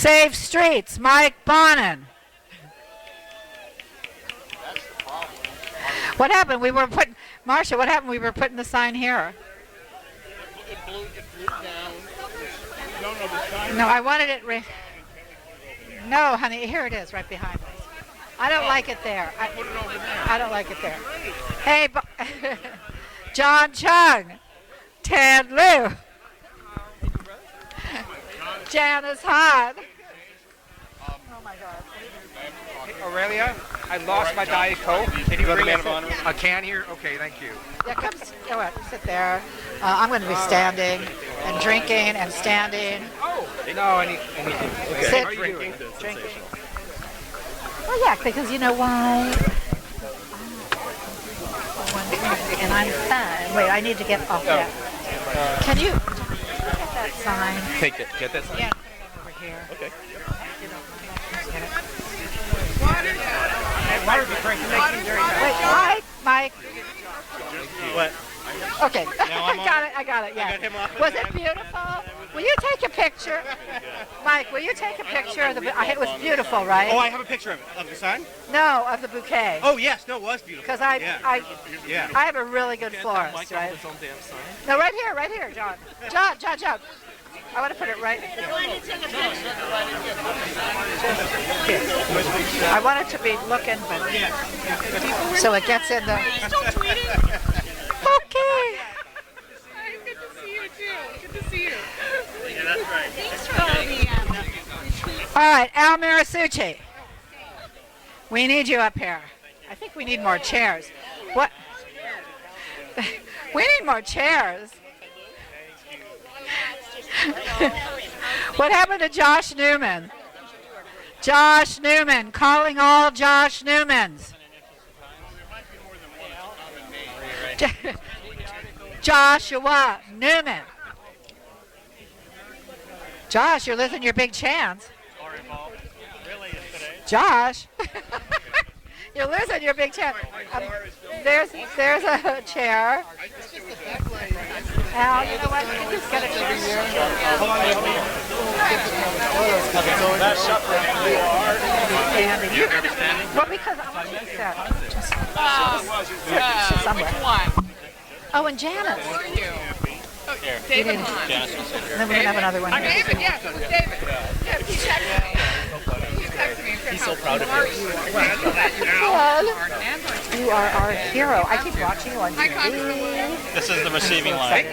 Safe Streets, Mike Bonin. What happened? We were putting, Marcia, what happened? We were putting the sign here. It blew down. No, I wanted it. No, honey, here it is, right behind us. I don't like it there. I don't like it there. Hey, John Chiang, Ted Lieu, Janice Hahn. Oh my God. Hey, Aurelia, I lost my Diet Coke. Can you bring a can here? Okay, thank you. Yeah, come sit there. I'm going to be standing and drinking and standing. Oh, no, I need okay. Sit. Drinking. Well, yeah, because you know why? And I'm fine. Wait, I need to get off that. Can you get that sign? Get that sign? Yeah, over here. Okay. Wait, Mike. What? Okay, I got it, yeah. Was it beautiful? Will you take a picture? Mike, will you take a picture of the, it was beautiful, right? Oh, I have a picture of it. Of the sign? No, of the bouquet. Oh, yes, no, it was beautiful. Because I have a really good florist, right? No, right here, John. John. I want to put it right here. I want it to be looking, but so it gets in the. Okay. Good to see you too. Good to see you. Yeah, that's right. Thanks for all the. All right, Al Muratsuchi. We need you up here. I think we need more chairs. What? We need more chairs. What happened to Josh Newman? Josh Newman, calling all Josh Newmans. Joshua Newman. Josh, you're losing your big chance. Josh, you're losing your big chance. There's a chair. Al, you know what? You can just get a chair. Well, because I want you to sit somewhere. Oh, and Janice. Who are you? Oh, David Hahn. And then we're going to have another one here. David, yes, it was David. Yeah, he texted me. He's so proud of you. You are our hero. I keep watching you on TV. This is the receiving line.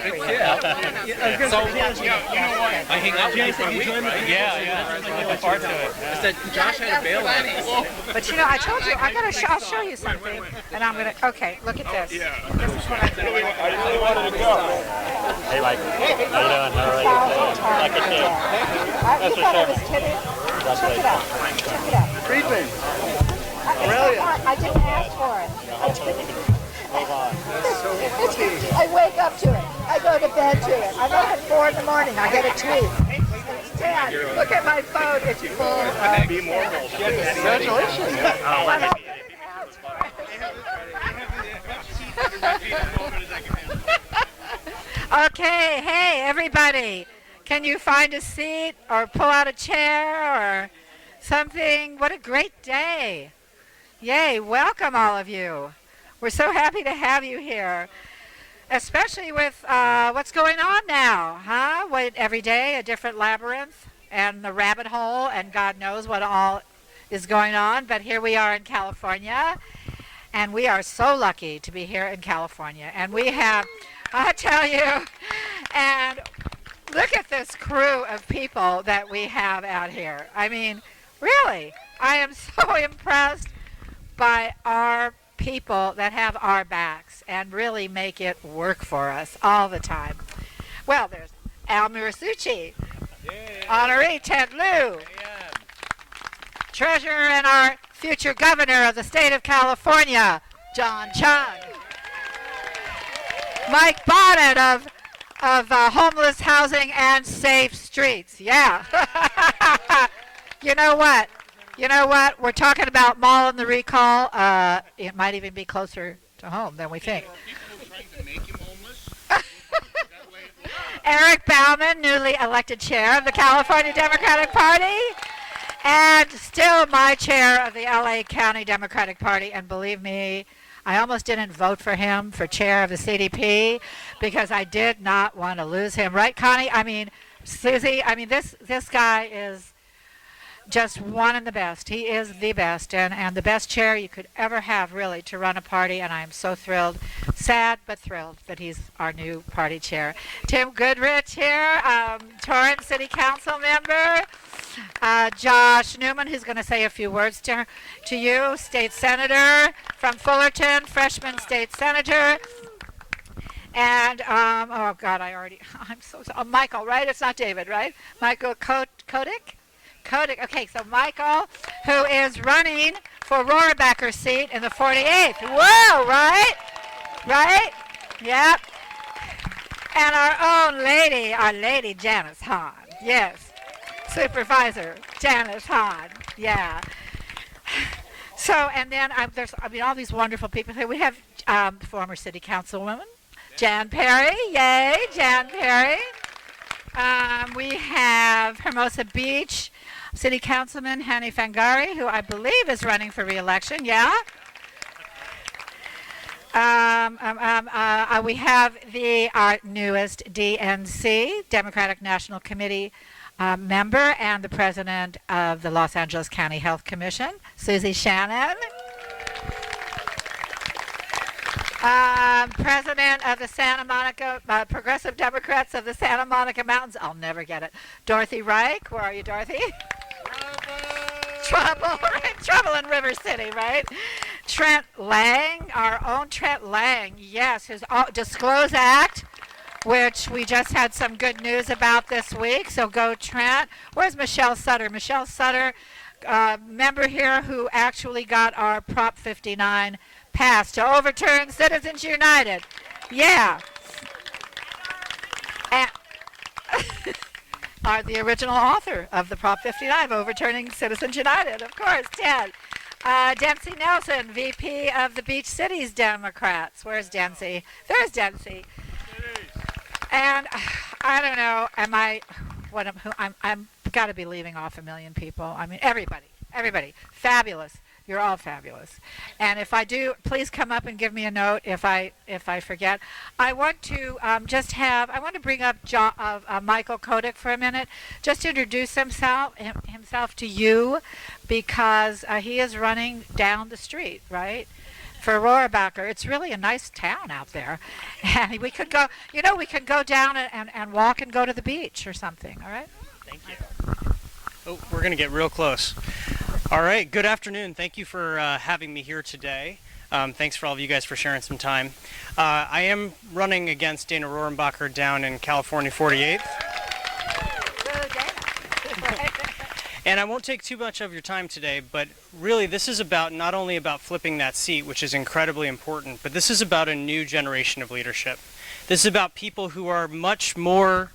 So, I hang out with you for a week, right? Yeah. Looking forward to it. I said Josh had a bail on it. But you know, I told you, I'll show you something. And I'm going to, okay, look at this. This is what I do. I really wanted to go. Hey, Mike. How you doing? How are you? Like a kid. That's for sure. Check it out. Creeping. I didn't ask for it. I wake up to it. I go to bed to it. I'm up at 4 in the morning. I get a tweet. Dad, look at my phone. It's full of... Congratulations. I didn't ask for it. Okay, hey, everybody. Can you find a seat or pull out a chair or something? What a great day. Yay, welcome all of you. We're so happy to have you here, especially with what's going on now, huh? Every day a different labyrinth and the rabbit hole and God knows what all is going on. But here we are in California, and we are so lucky to be here in California. And we have, I tell you, and look at this crew of people that we have out here. I mean, really, I am so impressed by our people that have our backs and really make it work for us all the time. Well, there's Al Muratsuchi, Honoree Ted Lieu, Treasurer and our future Governor of the state of California, John Chiang, Mike Bonin of Homeless Housing and Safe Streets. Yeah. You know what? We're talking about mall and the recall. It might even be closer to home than we think. Eric Bauman, newly elected chair of the California Democratic Party, and still my chair of the LA County Democratic Party. And believe me, I almost didn't vote for him for chair of the CDP because I did not want to lose him. Right, Connie? I mean, Susie, I mean, this guy is just one of the best. He is the best, and the best chair you could ever have, really, to run a party, and I am so thrilled, sad but thrilled that he's our new party chair. Tim Goodrich here, Torrance City Council member. Josh Newman, who's going to say a few words to you, state senator from Fullerton, freshman state senator. And, oh God, I'm so sorry. Michael, right? It's not David, right? Michael Kotick? Kotick. Okay, so Michael, who is running for Rohrabacher's seat in the 48th. Whoa, right? Right? Yep. And our lady Janice Hahn. Yes. Supervisor Janice Hahn. Yeah. So, and then there's, all these wonderful people here. We have former city councilwoman Jan Perry. Yay, Jan Perry. We have Hermosa Beach City Councilman Hani Fangari, who I believe is running for re-election. Yeah. We have our newest DNC, Democratic National Committee member, and the president of the Los Angeles County Health Commission, Susie Shannon. President of the Santa Monica, Progressive Democrats of the Santa Monica Mountains. I'll never get it. Dorothy Reich. Where are you, Dorothy? Trouble, right? Trouble in River City, right? Trent Lang, our own Trent Lang. Yes, his Disclose Act, which we just had some good news about this week. So go Trent. Where's Michelle Sutter? Michelle Sutter, member here who actually got our Prop 59 passed to overturn Citizens United. Yeah. And are the original author of the Prop 59 overturning Citizens United, of course, Ted. Dempsey Nelson, VP of the Beach Cities Democrats. Where's Dempsey? There's Dempsey. And I don't know, I'm got to be leaving off a million people. I mean, everybody, fabulous. You're all fabulous. And if I do, please come up and give me a note if I forget. I want to I want to bring up Michael Kotick for a minute, just to introduce himself to you, because he is running down the street, right, for Rohrabacher. It's really a nice town out there, and we could go, we can go down and walk and go to the beach or something. All right. Thank you. Oh, we're going to get real close. All right, good afternoon. Thank you for having me here today. Thanks for all of you guys for sharing some time. I am running against Dana Rohrabacher down in California 48th. And I won't take too much of your time today, but really this is about not only about flipping that seat, which is incredibly important, but this is about a new generation of leadership. This is about people who are much more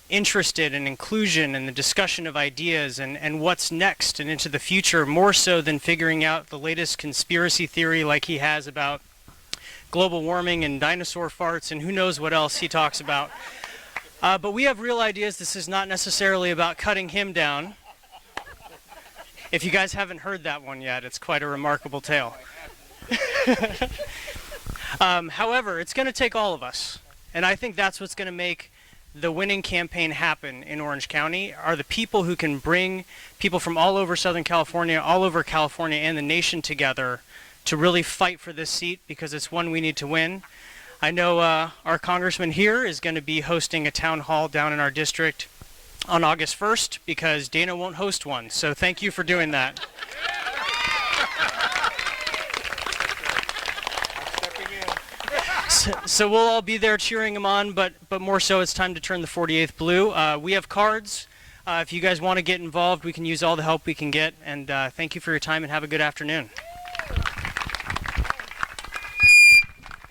interested in inclusion and the discussion of ideas and what's next and into the future, more so than figuring out the latest conspiracy theory like he has about global warming and dinosaur farts and who knows what else he talks about. But we have real ideas. This is not necessarily about cutting him down. If you guys haven't heard that one yet, it's quite a remarkable tale. However, it's going to take all of us, and I think that's what's going to make the winning campaign happen in Orange County, are the people who can bring people from all over Southern California, all over California and the nation together to really fight for this seat, because it's one we need to win. I know our congressman here is going to be hosting a town hall down in our district on August 1st because Dana won't host one. So thank you for doing that. So we'll all be there cheering him on, but more so it's time to turn the 48th blue. We have cards. If you guys want to get involved, we can use all the help we can get. And thank you for your time and have a good afternoon.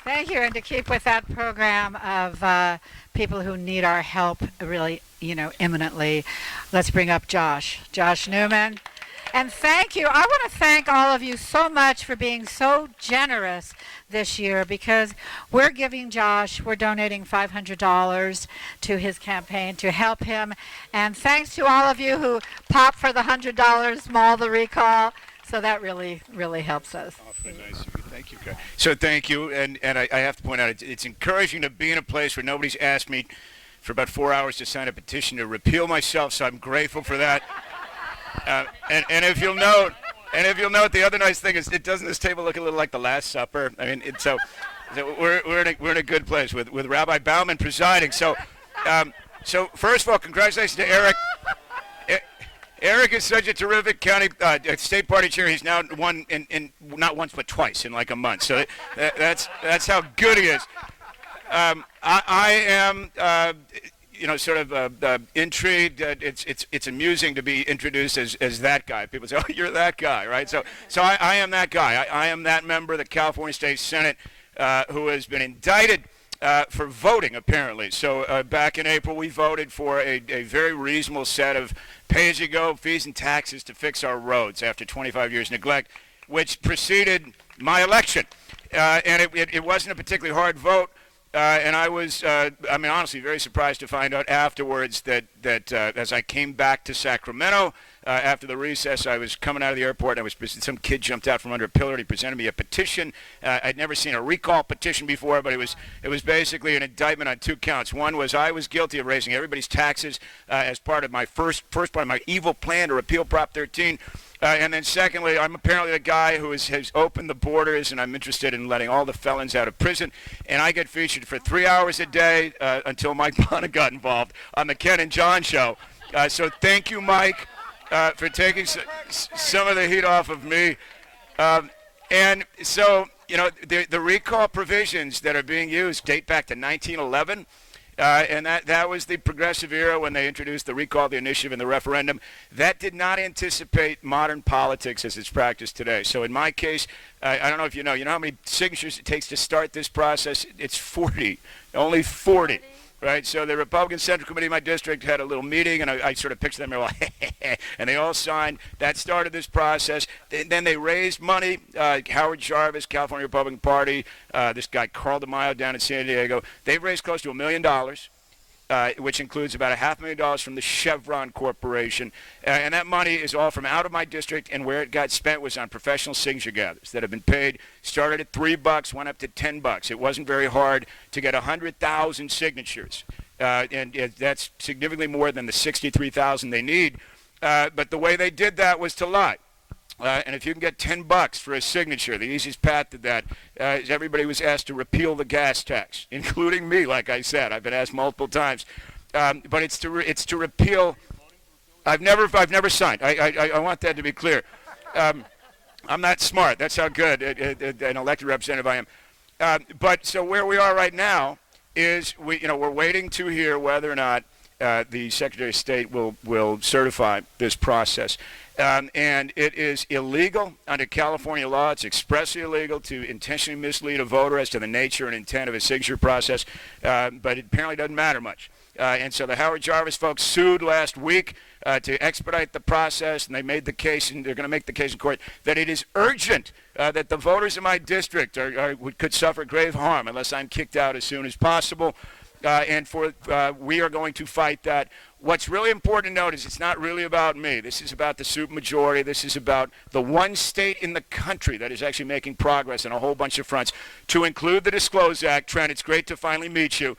Thank you. And to keep with that program of people who need our help really, imminently, let's bring up Josh Newman. And thank you. I want to thank all of you so much for being so generous this year, because we're giving Josh, we're donating $500 to his campaign to help him. And thanks to all of you who popped for the $100 Maul the Recall. So that really, really helps us. Awfully nice of you. Thank you, Karen. So thank you. And I have to point out, it's encouraging to be in a place where nobody's asked me for about 4 hours to sign a petition to repeal myself, so I'm grateful for that. And if you'll note, the other nice thing is, doesn't this table look a little like the Last Supper? I mean, so we're in a good place with Rabbi Bauman presiding. So first of all, congratulations to Eric. Eric is such a terrific county state party chair. He's now won in not once but twice in like a month. So that's how good he is. I am. Sort of intrigued. It's amusing to be introduced as that guy. People say, "Oh, you're that guy," right? So I am that guy. I am that member of the California State Senate who has been indicted for voting, apparently. So back in April, we voted for a very reasonable set of pay-as-you-go fees and taxes to fix our roads after 25 years neglect, which preceded my election. And it wasn't a particularly hard vote. And I was, honestly, very surprised to find out afterwards that as I came back to Sacramento after the recess, I was coming out of the airport, and some kid jumped out from under a pillar, and he presented me a petition. I'd never seen a recall petition before, but it was basically an indictment on 2 counts. One was I was guilty of raising everybody's taxes as part of my first part of my evil plan to repeal Prop 13. And then secondly, I'm apparently the guy who has opened the borders, and I'm interested in letting all the felons out of prison. And I get featured for 3 hours a day until Mike Bonin got involved on the Ken and John show. So thank you, Mike, for taking some of the heat off of me. And so, the recall provisions that are being used date back to 1911. And that was the progressive era when they introduced the recall, the initiative, and the referendum. That did not anticipate modern politics as it's practiced today. So in my case, I don't know if you know how many signatures it takes to start this process? It's 40, only 40. Right, so the Republican Central Committee of my district had a little meeting, and I sort of pictured them, and they all signed. That started this process. Then they raised money. Howard Jarvis, California Republican Party, this guy Carl DeMaio down in San Diego, they've raised close to $1 million, which includes about $500,000 from the Chevron Corporation. And that money is all from out of my district, and where it got spent was on professional signature gatherers that have been paid. Started at $3, went up to $10. It wasn't very hard to get 100,000 signatures, and that's significantly more than the 63,000 they need. But the way they did that was to lie. And if you can get $10 for a signature, the easiest path to that is everybody was asked to repeal the gas tax, including me. Like I said, I've been asked multiple times, but it's to repeal. I've never signed. I want that to be clear. I'm not smart. That's how good an elected representative I am. But so where we are right now is we're waiting to hear whether or not the Secretary of State will certify this process. And it is illegal under California law. It's expressly illegal to intentionally mislead a voter as to the nature and intent of a signature process, but it apparently doesn't matter much. And so the Howard Jarvis folks sued last week to expedite the process, and they made the case, and they're going to make the case in court, that it is urgent that the voters in my district could suffer grave harm unless I'm kicked out as soon as possible. And we are going to fight that. What's really important to note is it's not really about me. This is about the supermajority. This is about the one state in the country that is actually making progress on a whole bunch of fronts, to include the Disclose Act. Trent, it's great to finally meet you.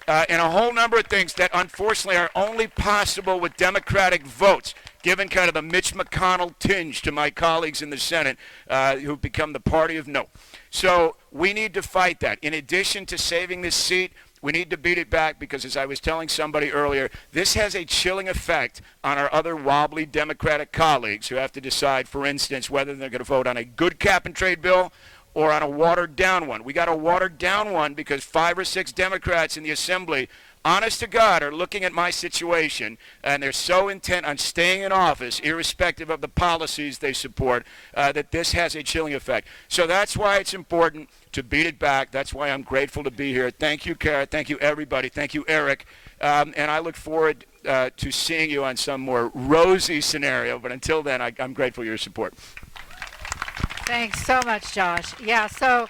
And a whole number of things that unfortunately are only possible with Democratic votes, given kind of the Mitch McConnell tinge to my colleagues in the Senate who've become the party of no. So we need to fight that. In addition to saving this seat, we need to beat it back, because as I was telling somebody earlier, this has a chilling effect on our other wobbly Democratic colleagues who have to decide, for instance, whether they're going to vote on a good cap and trade bill or on a watered-down one. We got a watered-down one because 5 or 6 Democrats in the Assembly, honest to God, are looking at my situation, and they're so intent on staying in office, irrespective of the policies they support, that this has a chilling effect. So that's why it's important to beat it back. That's why I'm grateful to be here. Thank you, Kara. Thank you, everybody. Thank you, Eric. And I look forward to seeing you on some more rosy scenario. But until then, I'm grateful for your support. Thanks so much, Josh. Yeah, so,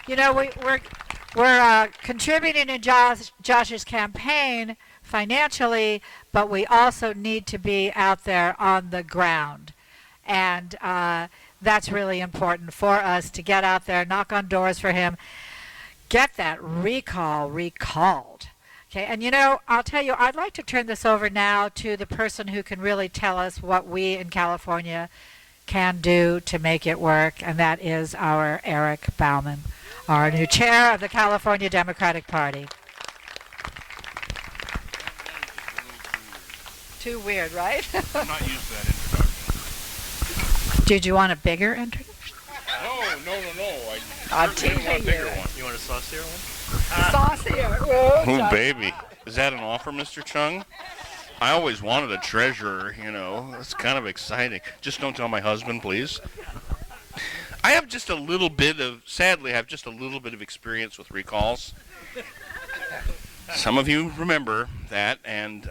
you know, we're contributing to Josh's campaign financially, but we also need to be out there on the ground. And that's really important for us to get out there, knock on doors for him, get that recall recalled. Okay, and you know, I'll tell you, I'd like to turn this over now to the person who can really tell us what we in California can do to make it work, and that is our Eric Bauman, our new chair of the California Democratic Party. Too weird, right? I'm not used to that introduction. Did you want a bigger introduction? No. I'm I certainly want a bigger one. You want a saucier one? Saucier. Oh, baby. Is that an offer, Mr. Chung? I always wanted a treasurer, you know. It's kind of exciting. Just don't tell my husband, please. I have just a little bit of, sadly, I have just a little bit of experience with recalls. Some of you remember that, and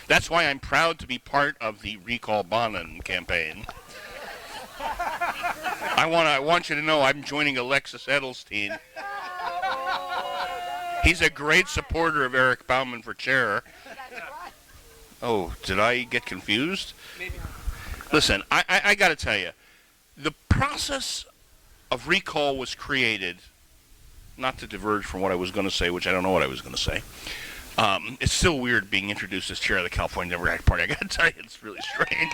that's why I'm proud to be part of the Recall Bonin campaign. I want you to know I'm joining Alexis Edelstein. He's a great supporter of Eric Bauman for chair. Oh, did I get confused? Listen, I got to tell you, the process of recall was created, not to diverge from what I was going to say, which I don't know what I was going to say. It's still weird being introduced as chair of the California Democratic Party. I got to tell you, it's really strange.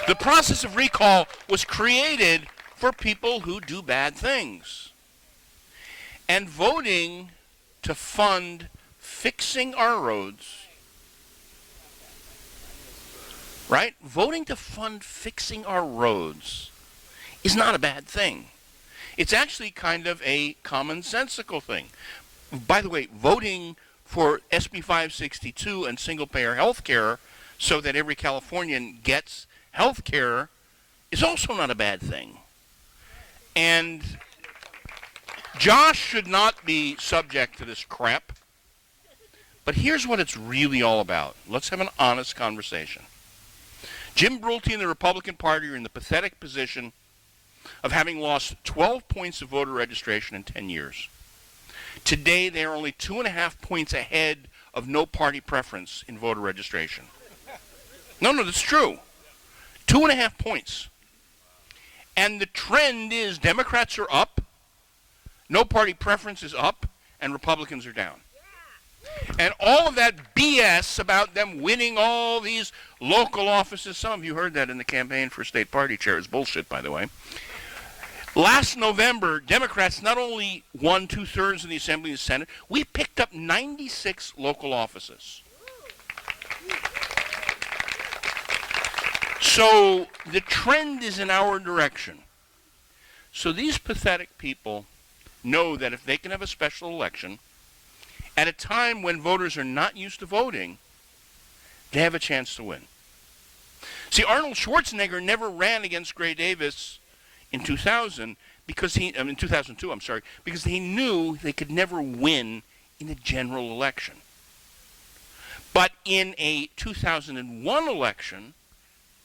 The process of recall was created for people who do bad things. And voting to fund fixing our roads, right? Voting to fund fixing our roads is not a bad thing. It's actually kind of a commonsensical thing. By the way, voting for SB 562 and single-payer health care so that every Californian gets health care is also not a bad thing. And Josh should not be subject to this crap. But here's what it's really all about. Let's have an honest conversation. Jim Brulty and the Republican Party are in the pathetic position of having lost 12 points of voter registration in 10 years. Today, they are only 2.5 points ahead of no party preference in voter registration. No, that's true. 2.5 points. And the trend is Democrats are up, no party preference is up, and Republicans are down. And all of that BS about them winning all these local offices, some of you heard that in the campaign for state party chair, is bullshit, by the way. Last November, Democrats not only won 2/3 in the Assembly and the Senate, we picked up 96 local offices. So the trend is in our direction. So these pathetic people know that if they can have a special election at a time when voters are not used to voting, they have a chance to win. See, Arnold Schwarzenegger never ran against Gray Davis in 2000 because in 2002, because he knew they could never win in a general election. But in a 2001 election,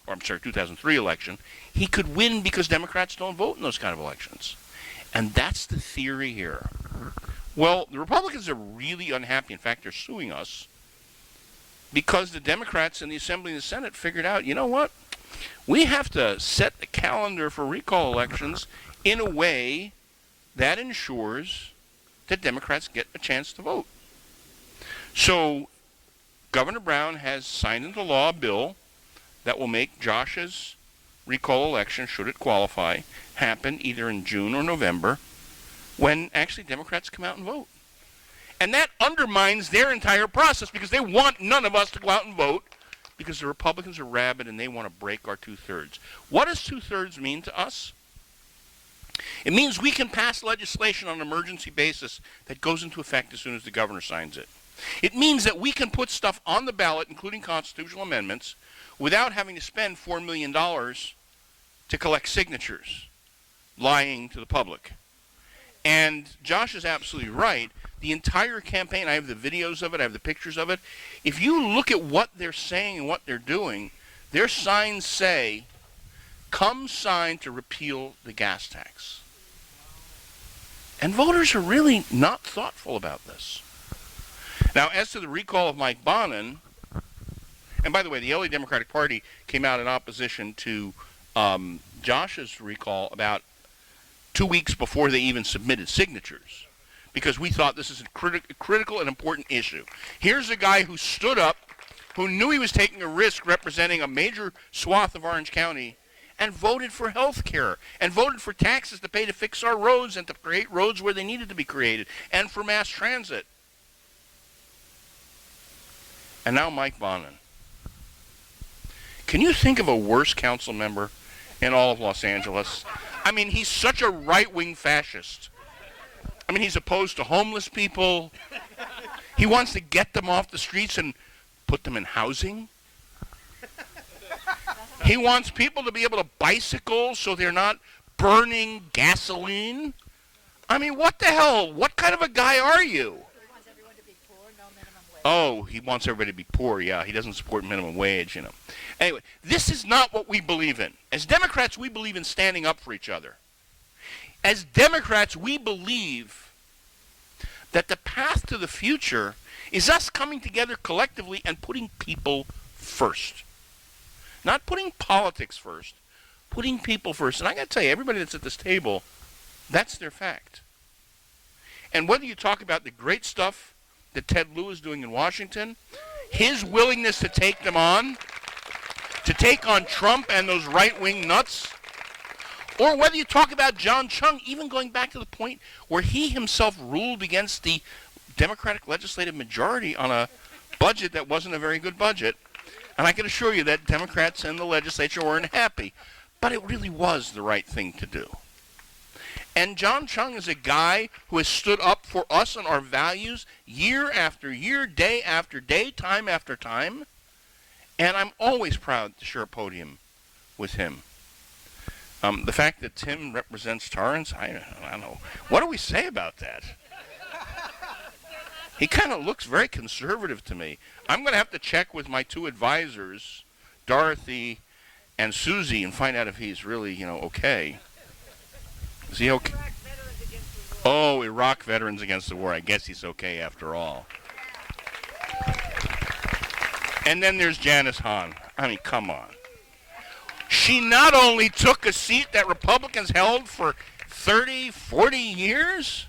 2003 election, he could win because Democrats don't vote in those kind of elections. And that's the theory here. Well, the Republicans are really unhappy. In fact, they're suing us because the Democrats in the Assembly and the Senate figured out, you know what? We have to set the calendar for recall elections in a way that ensures that Democrats get a chance to vote. So Governor Brown has signed into law a bill that will make Josh's recall election, should it qualify, happen either in June or November, when actually Democrats come out and vote. And that undermines their entire process because they want none of us to go out and vote because the Republicans are rabid and they want to break our 2/3. What does 2/3 mean to us? It means we can pass legislation on an emergency basis that goes into effect as soon as the governor signs it. It means that we can put stuff on the ballot, including constitutional amendments, without having to spend $4 million to collect signatures, lying to the public. And Josh is absolutely right. the entire campaign. I have the videos of it. I have the pictures of it. If you look at what they're saying and what they're doing, their signs say, "Come sign to repeal the gas tax." And voters are really not thoughtful about this. Now, as to the recall of Mike Bonin, and by the way, the LA Democratic Party came out in opposition to Josh's recall about 2 weeks before they even submitted signatures, because we thought this is a critical and important issue. Here's a guy who stood up, who knew he was taking a risk representing a major swath of Orange County, and voted for health care, and voted for taxes to pay to fix our roads and to create roads where they needed to be created, and for mass transit. And now Mike Bonin. Can you think of a worse council member in all of Los Angeles? I mean, he's such a right-wing fascist. I mean, he's opposed to homeless people. He wants to get them off the streets and put them in housing. He wants people to be able to bicycle so they're not burning gasoline. I mean, what the hell? What kind of a guy are you? Oh, he wants everybody to be poor, yeah. He doesn't support minimum wage, you know. Anyway, this is not what we believe in. As Democrats, we believe in standing up for each other. As Democrats, we believe that the path to the future is us coming together collectively and putting people first. Not putting politics first, putting people first. And I got to tell you, everybody that's at this table, that's their fact. And whether you talk about the great stuff that Ted Lieu is doing in Washington, his willingness to take them on, to take on Trump and those right-wing nuts, or whether you talk about John Chiang, even going back to the point where he himself ruled against the Democratic legislative majority on a budget that wasn't a very good budget. And I can assure you that Democrats in the legislature weren't happy. But it really was the right thing to do. And John Chiang is a guy who has stood up for us and our values year after year, day after day, time after time. And I'm always proud to share a podium with him. The fact that Tim represents Torrance, I don't know. What do we say about that? He kind of looks very conservative to me. I'm going to have to check with my two advisors, Dorothy and Susie, and find out if he's really, okay. Is he okay? Oh, Iraq Veterans Against the War. I guess he's okay after all. And then there's Janice Hahn. I mean, come on. She not only took a seat that Republicans held for 30, 40 years,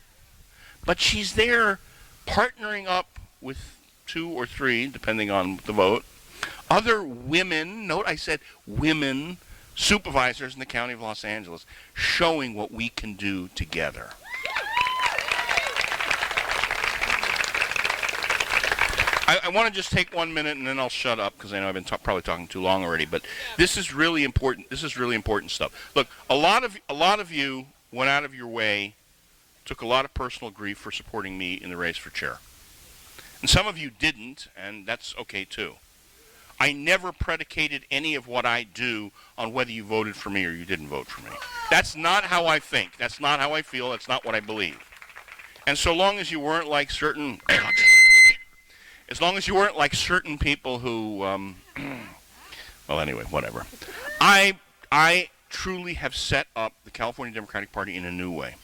but she's there partnering up with 2 or 3, depending on the vote, other women, note I said women, supervisors in the county of Los Angeles, showing what we can do together. I want to just take 1 minute and then I'll shut up because I know I've been probably talking too long already. But this is really important. This is really important stuff. Look, a lot of you went out of your way, took a lot of personal grief for supporting me in the race for chair, and some of you didn't, and that's okay too. I never predicated any of what I do on whether you voted for me or you didn't vote for me. That's not how I think. That's not how I feel. That's not what I believe. And so long as you weren't like certain. As long as you weren't like certain people who, well, anyway, whatever. I truly have set up the California Democratic Party in a new way.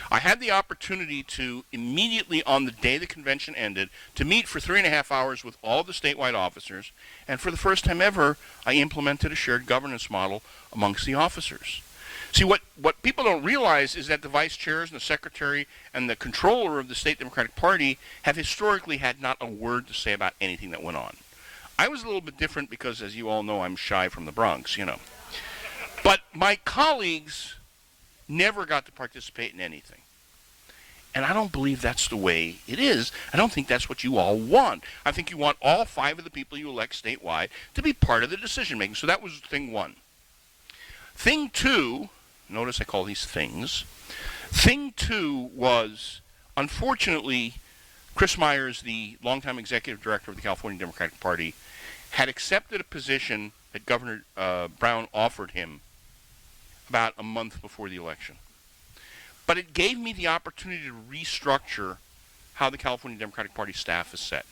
I had the opportunity to immediately on the day the convention ended to meet for 3.5 hours with all the statewide officers, and for the first time ever, I implemented a shared governance model amongst the officers. See, what people don't realize is that the vice chairs and the secretary and the controller of the state Democratic Party have historically had not a word to say about anything that went on. I was a little bit different because, as you all know, I'm shy from the Bronx, But my colleagues never got to participate in anything. And I don't believe that's the way it is. I don't think that's what you all want. I think you want all 5 of the people you elect statewide to be part of the decision making. So that was thing 1. Thing 2, notice I call these things. Thing 2 was, unfortunately, Chris Myers, the longtime executive director of the California Democratic Party, had accepted a position that Governor Brown offered him about a month before the election. But it gave me the opportunity to restructure how the California Democratic Party staff is set.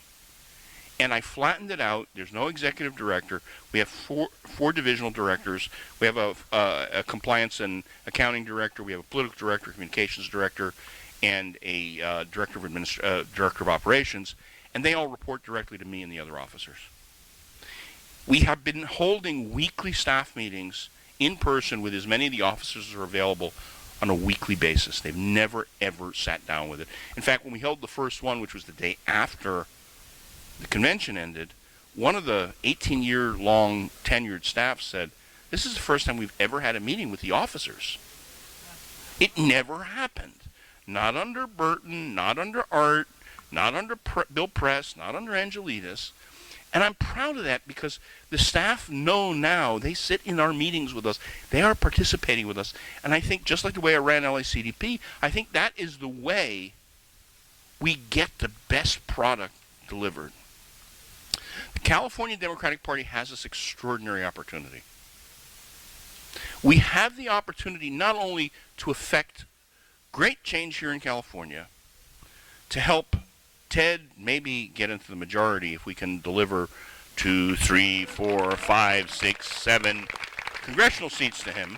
And I flattened it out. There's no executive director. We have four divisional directors. We have a compliance and accounting director. We have a political director, communications director, and a director of operations. And they all report directly to me and the other officers. We have been holding weekly staff meetings in person with as many of the officers as are available on a weekly basis. They've never, ever sat down with it. In fact, when we held the first one, which was the day after the convention ended, one of the 18-year-long tenured staff said, this is the first time we've ever had a meeting with the officers. It never happened. Not under Burton, not under Art, not under Bill Press, not under Angelides. And I'm proud of that because the staff know now, they sit in our meetings with us, they are participating with us. And I think just like the way I ran LACDP, I think that is the way we get the best product delivered. The California Democratic Party has this extraordinary opportunity. We have the opportunity not only to affect great change here in California, to help Ted maybe get into the majority if we can deliver 2, 3, 4, 5, 6, 7 congressional seats to him.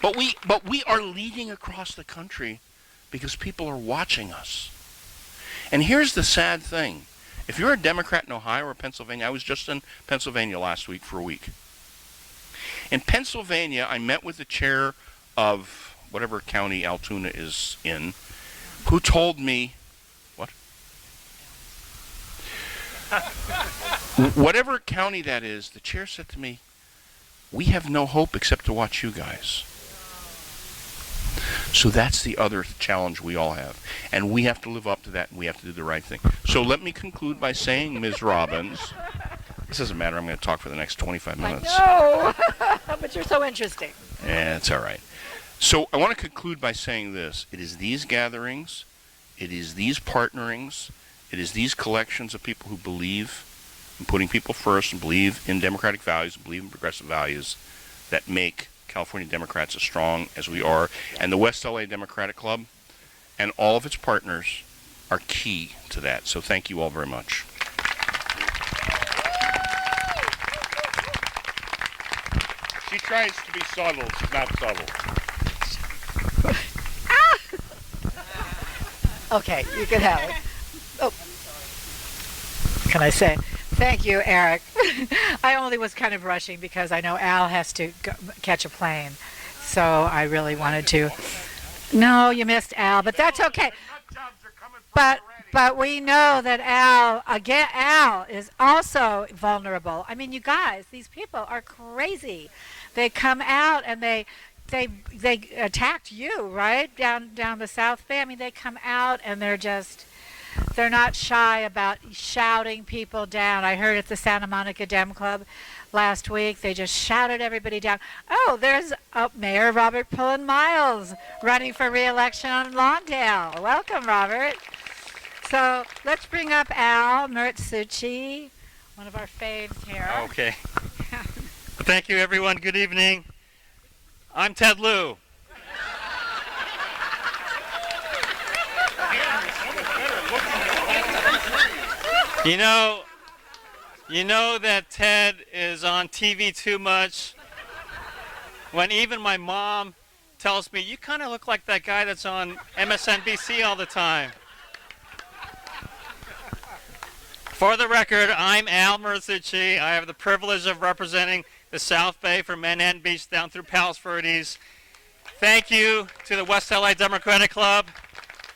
But we are leading across the country because people are watching us. And here's the sad thing. If you're a Democrat in Ohio or Pennsylvania, I was just in Pennsylvania last week for a week. In Pennsylvania, I met with the chair of whatever county Altoona is in, who told me, what? Whatever county that is, the chair said to me, we have no hope except to watch you guys. So that's the other challenge we all have. And we have to live up to that, and we have to do the right thing. So let me conclude by saying, Ms. Robbins, this doesn't matter, I'm going to talk for the next 25 minutes. I know, but you're so interesting. Yeah, it's all right. So I want to conclude by saying this. It is these gatherings, it is these partnerings, it is these collections of people who believe in putting people first and believe in democratic values and believe in progressive values that make California Democrats as strong as we are. And the West LA Democratic Club and all of its partners are key to that. So thank you all very much. She tries to be subtle. She's not subtle. Okay, you can have it. Oh, can I say? Thank you, Eric. I only was kind of rushing because I know Al has to catch a plane. So I really wanted to. No, you missed Al, but that's okay. But we know that Al is also vulnerable. I mean, you guys, these people are crazy. They come out and they attacked you, right? Down the South Bay. I mean, they come out and they're not shy about shouting people down. I heard at the Santa Monica Dem Club last week, they just shouted everybody down. Oh, there's Mayor Robert Pullen Miles running for re-election on Lawndale. Welcome, Robert. So let's bring up Al Muratsuchi, one of our faves here. Okay. Thank you, everyone. Good evening. I'm Ted Lieu. You know that Ted is on TV too much. When even my mom tells me, you kind of look like that guy that's on MSNBC all the time. For the record, I'm Al Muratsuchi. I have the privilege of representing the South Bay from Manhattan Beach down through Palos Verdes. Thank you to the West LA Democratic Club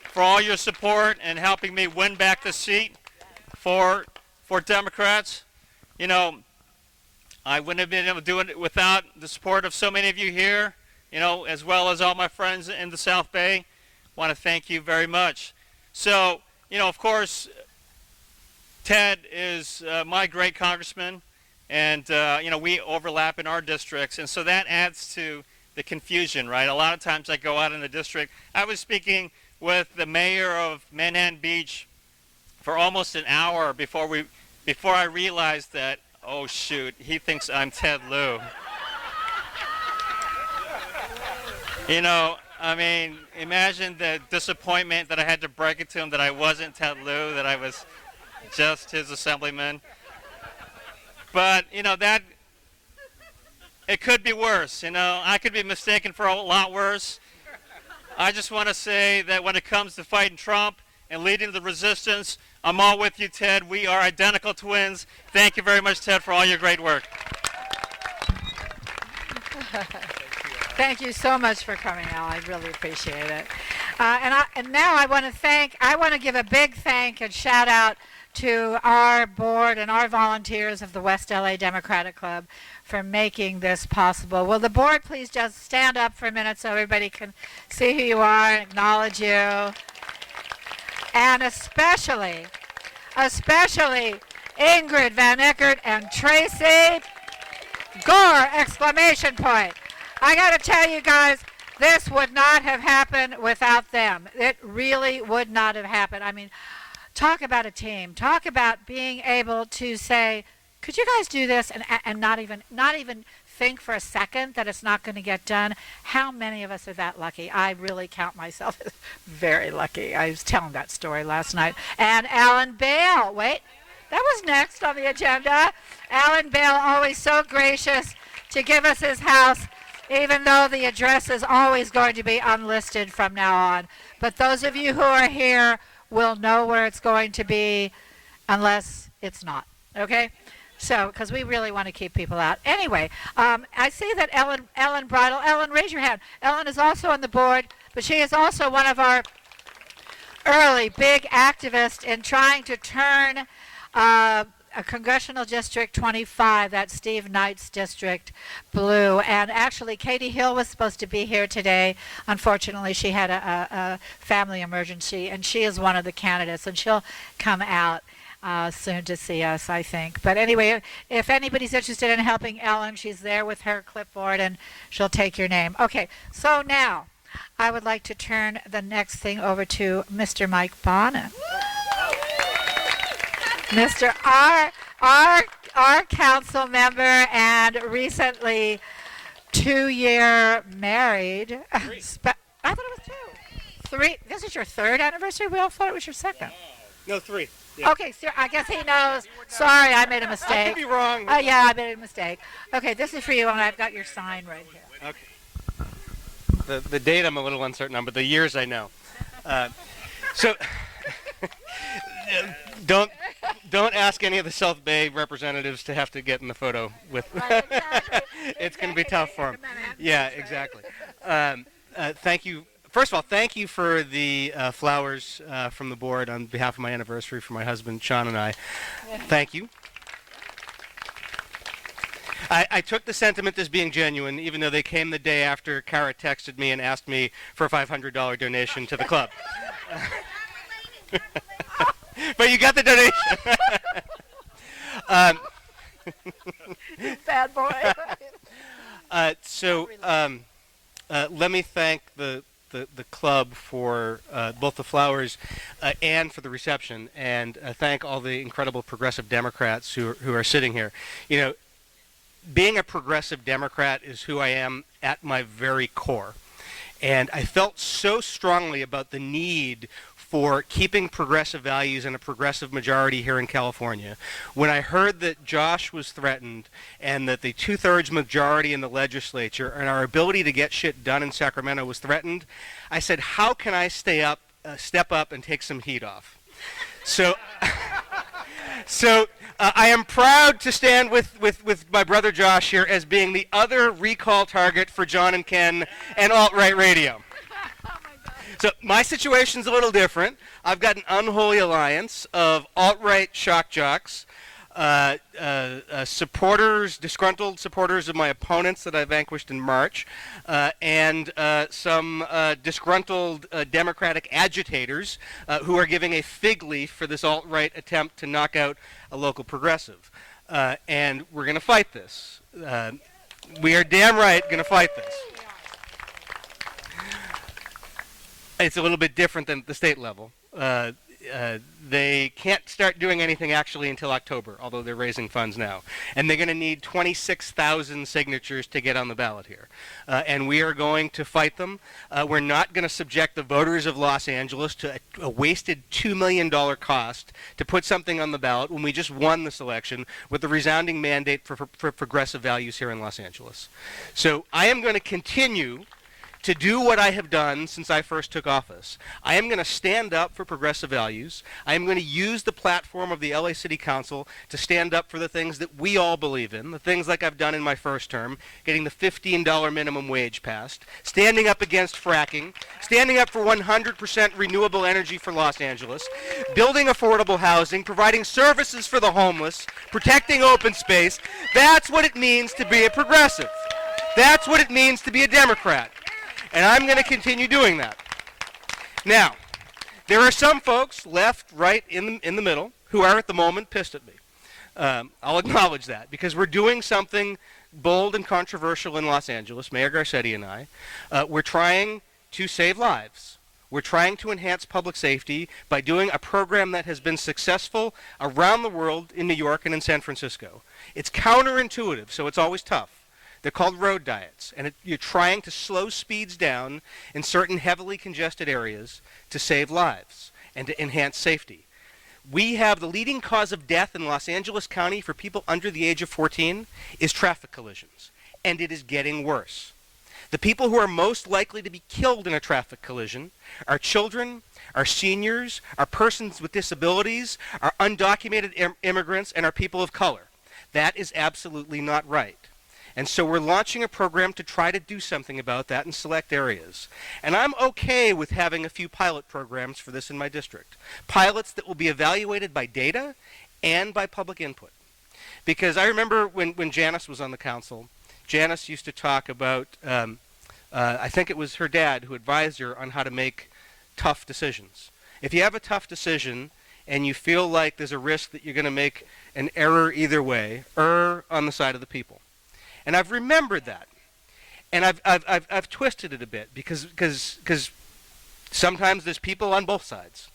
for all your support and helping me win back the seat for Democrats. You know, I wouldn't have been able to do it without the support of so many of you here, you know, as well as all my friends in the South Bay. I want to thank you very much. So, you know, of course, Ted is my great congressman, and, you know, we overlap in our districts, and so that adds to the confusion, right? A lot of times I go out in the district. I was speaking with the mayor of Manhattan Beach for almost an hour before I realized that, oh shoot, he thinks I'm Ted Lieu. You know, I mean, imagine the disappointment that I had to break it to him that I wasn't Ted Lieu, that I was just his assemblyman. But, that it could be worse. I could be mistaken for a lot worse. I just want to say that when it comes to fighting Trump and leading the resistance, I'm all with you, Ted. We are identical twins. Thank you very much, Ted, for all your great work. Thank you so much for coming, Al. I really appreciate it. And now I want to give a big thank and shout out to our board and our volunteers of the West LA Democratic Club for making this possible. Will the board please just stand up for a minute so everybody can see who you are and acknowledge you? And especially Ingrid Van Eckert and Tracy Gore! Exclamation point. I got to tell you guys, this would not have happened without them. It really would not have happened. I mean, talk about a team. Talk about being able to say, could you guys do this, and not even think for a second that it's not going to get done. How many of us are that lucky? I really count myself as very lucky. I was telling that story last night. And Alan Bale. Wait, that was next on the agenda. Alan Bale, always so gracious to give us his house, even though the address is always going to be unlisted from now on. But those of you who are here will know where it's going to be unless it's not. Okay? So, because we really want to keep people out. Anyway, I see that Ellen Bridle. Ellen, raise your hand. Ellen is also on the board, but she is also one of our early big activists in trying to turn a Congressional District 25, that's Steve Knight's district, blue. And actually, Katie Hill was supposed to be here today. Unfortunately, she had a family emergency, and she is one of the candidates, and she'll come out soon to see us, I think. But anyway, if anybody's interested in helping Ellen, she's there with her clipboard, and she'll take your name. Okay, so now I would like to turn the next thing over to Mr. Mike Bonin. Mr. our council member and recently 2-year married. I thought it was 2. 3. This is your 3rd anniversary? We all thought it was your 2nd. No, 3. Yeah. Okay, so I guess he knows. Sorry, I made a mistake. I could be wrong. Yeah, I made a mistake. Okay, this is for you, and I've got your sign right here. Okay. The date I'm a little uncertain on, but the years I know. So don't ask any of the South Bay representatives to have to get in the photo with. Right, exactly. It's going to be tough for them. Yeah, exactly. Thank you. First of all, thank you for the flowers from the board on behalf of my anniversary for my husband, Sean, and I. Thank you. I took the sentiment as being genuine, even though they came the day after Kara texted me and asked me for a $500 donation to the club. But you got the donation. Bad boy. Let me thank the club for both the flowers and for the reception, and thank all the incredible progressive Democrats who are sitting here. You know, being a progressive Democrat is who I am at my very core. And I felt so strongly about the need for keeping progressive values and a progressive majority here in California. When I heard that Josh was threatened and that the 2/3 majority in the legislature and our ability to get shit done in Sacramento was threatened, I said, how can I step up and take some heat off? So I am proud to stand with my brother Josh here as being the other recall target for John and Ken and alt-right radio. So my situation's a little different. I've got an unholy alliance of alt-right shock jocks, disgruntled supporters of my opponents that I vanquished in March, and some disgruntled Democratic agitators who are giving a fig leaf for this alt-right attempt to knock out a local progressive. And we're going to fight this. We are damn right going to fight this. It's a little bit different than at the state level. they can't start doing anything actually until October, although they're raising funds now. And they're going to need 26,000 signatures to get on the ballot here. And we are going to fight them. We're not going to subject the voters of Los Angeles to a wasted $2 million cost to put something on the ballot when we just won this election with a resounding mandate for progressive values here in Los Angeles. So I am going to continue to do what I have done since I first took office. I am going to stand up for progressive values. I am going to use the platform of the LA City Council to stand up for the things that we all believe in, the things like I've done in my first term, getting the $15 minimum wage passed, standing up against fracking, standing up for 100% renewable energy for Los Angeles, building affordable housing, providing services for the homeless, protecting open space. That's what it means to be a progressive. That's what it means to be a Democrat. And I'm going to continue doing that. Now, there are some folks left, right, in the middle who are at the moment pissed at me. I'll acknowledge that because we're doing something bold and controversial in Los Angeles, Mayor Garcetti and I. We're trying to save lives. We're trying to enhance public safety by doing a program that has been successful around the world in New York and in San Francisco. It's counterintuitive, so it's always tough. They're called road diets, and you're trying to slow speeds down in certain heavily congested areas to save lives and to enhance safety. We have the leading cause of death in Los Angeles County for people under the age of 14 is traffic collisions, and it is getting worse. The people who are most likely to be killed in a traffic collision are children, are seniors, are persons with disabilities, are undocumented immigrants, and are people of color. That is absolutely not right. And so we're launching a program to try to do something about that in select areas. And I'm okay with having a few pilot programs for this in my district. Pilots that will be evaluated by data and by public input. Because I remember when Janice was on the council, Janice used to talk about, I think it was her dad who advised her on how to make tough decisions. If you have a tough decision and you feel like there's a risk that you're going to make an error either way, err on the side of the people. And I've remembered that, and I've twisted it a bit because sometimes there's people on both sides,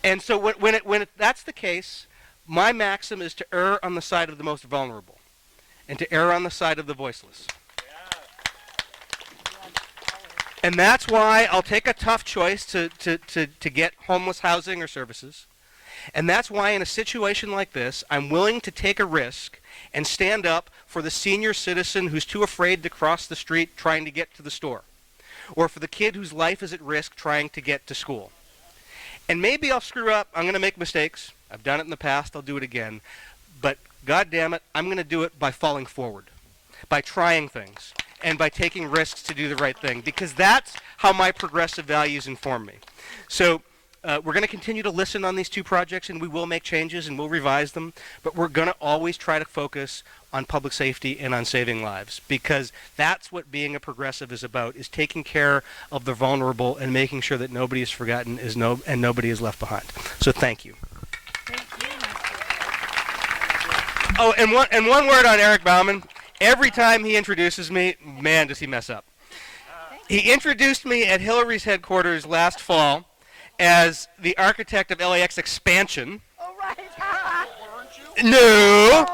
and so when that's the case, my maxim is to err on the side of the most vulnerable, and to err on the side of the voiceless. And that's why I'll take a tough choice to get homeless housing or services. And that's why in a situation like this, I'm willing to take a risk and stand up for the senior citizen who's too afraid to cross the street trying to get to the store, or for the kid whose life is at risk trying to get to school. And maybe I'll screw up. I'm going to make mistakes. I've done it in the past. I'll do it again. But God damn it, I'm going to do it by falling forward, by trying things, and by taking risks to do the right thing, because that's how my progressive values inform me. So we're going to continue to listen on these two projects, and we will make changes and we'll revise them, but we're going to always try to focus on public safety and on saving lives, because that's what being a progressive is about, is taking care of the vulnerable and making sure that nobody is forgotten and nobody is left behind. So thank you. Oh, and one word on Eric Bauman. Every time he introduces me, man, does he mess up. He introduced me at Hillary's headquarters last fall as the architect of LAX expansion. Oh, right. No.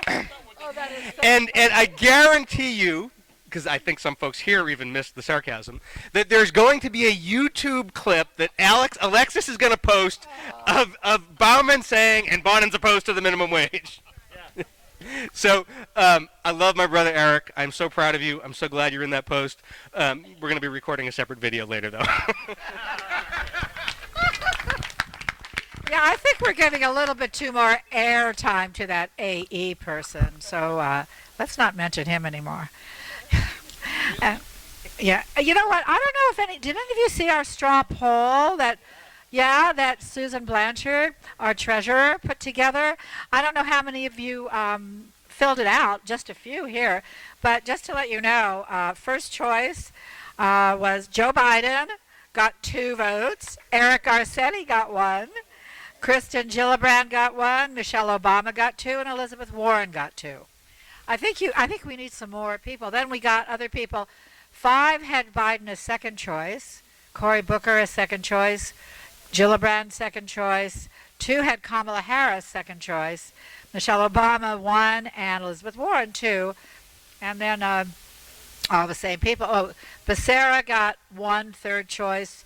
Oh, that is so And I guarantee you, because I think some folks here even missed the sarcasm, that there's going to be a YouTube clip that Alexis is going to post of Bauman saying, and Bonin's opposed to the minimum wage. Yeah. So I love my brother Eric. I'm so proud of you. I'm so glad you're in that post. We're going to be recording a separate video later, though. Yeah, I think we're giving a little bit too more airtime to that AE person, so let's not mention him anymore. Yeah, you know what? I don't know if did any of you see our straw poll that Susan Blanchard, our treasurer, put together? I don't know how many of you filled it out, just a few here, but just to let you know, first choice was Joe Biden, got 2 votes, Eric Garcetti got 1, Kristen Gillibrand got 1, Michelle Obama got 2, and Elizabeth Warren got 2. I think we need some more people. Then we got other people. 5 had Biden as second choice, Cory Booker as second choice, Gillibrand, second choice. 2 had Kamala Harris, second choice. Michelle Obama, 1, and Elizabeth Warren, 2. And then all the same people. Oh, Becerra got 1, third choice.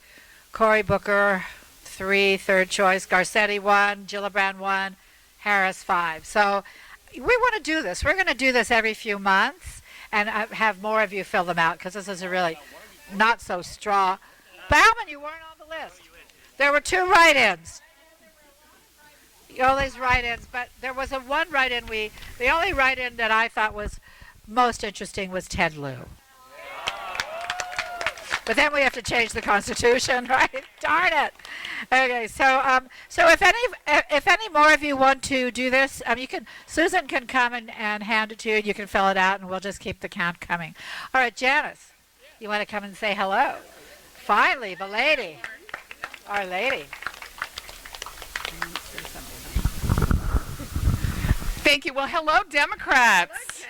Cory Booker, 3, third choice. Garcetti, 1. Gillibrand, 1. Harris, 5. So we want to do this. We're going to do this every few months and have more of you fill them out because this is a really not so straw. Bauman, you weren't on the list. There were 2 write-ins. All these write-ins, but there was a 1 write-in. The only write-in that I thought was most interesting was Ted Lieu. But then we have to change the Constitution, right? Darn it. Okay, so if any more of you want to do this, Susan can come and hand it to you. You can fill it out, and we'll just keep the count coming. All right, Janice, you want to come and say hello? Finally, the lady, our lady. Thank you. Well, hello, Democrats.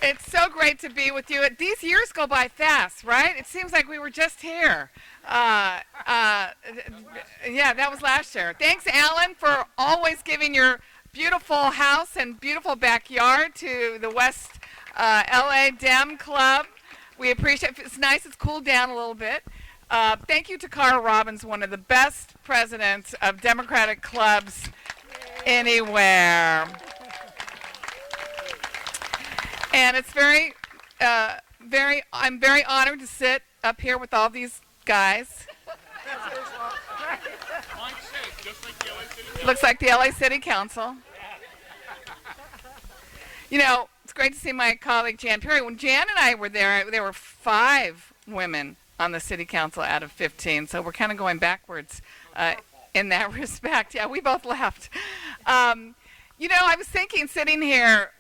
It's so great to be with you. These years go by fast, right? It seems like we were just here. Yeah, that was last year. Thanks, Alan, for always giving your beautiful house and beautiful backyard to the West LA Dem Club. We appreciate it. It's nice. It's cooled down a little bit. Thank you to Carl Robbins, one of the best presidents of Democratic clubs anywhere. And it's I'm very honored to sit up here with all these guys. Looks like the LA City Council. You know, it's great to see my colleague Jan Perry. When Jan and I were there were 5 women on the City Council out of 15, so we're kind of going backwards in that respect. Yeah, we both left. You know, I was thinking sitting here,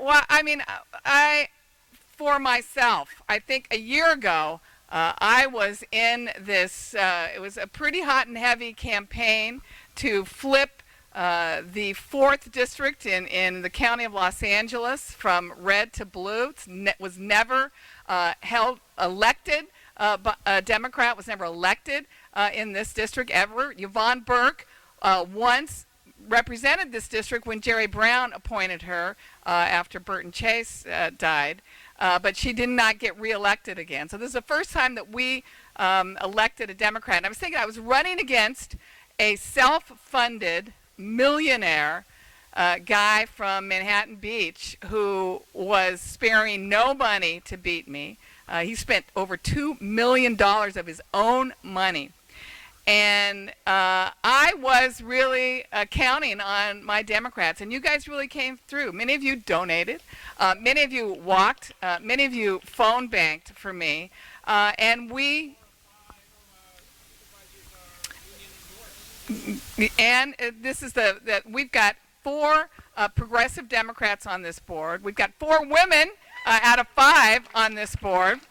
for myself, I think a year ago, I was in this, it was a pretty hot and heavy campaign to flip the 4th district in the county of Los Angeles from red to blue. It was never elected, but a Democrat was never elected in this district ever. Yvonne Burke once represented this district when Jerry Brown appointed her after Burton Chase died, but she did not get reelected again. So this is the first time that we elected a Democrat. And I was thinking I was running against a self-funded millionaire guy from Manhattan Beach who was sparing no money to beat me. He spent over $2 million of his own money. And I was really counting on my Democrats, and you guys really came through. Many of you donated, many of you walked, many of you phone banked for me, and we. And this is we've got 4 progressive Democrats on this board. We've got 4 women out of 5 on this board,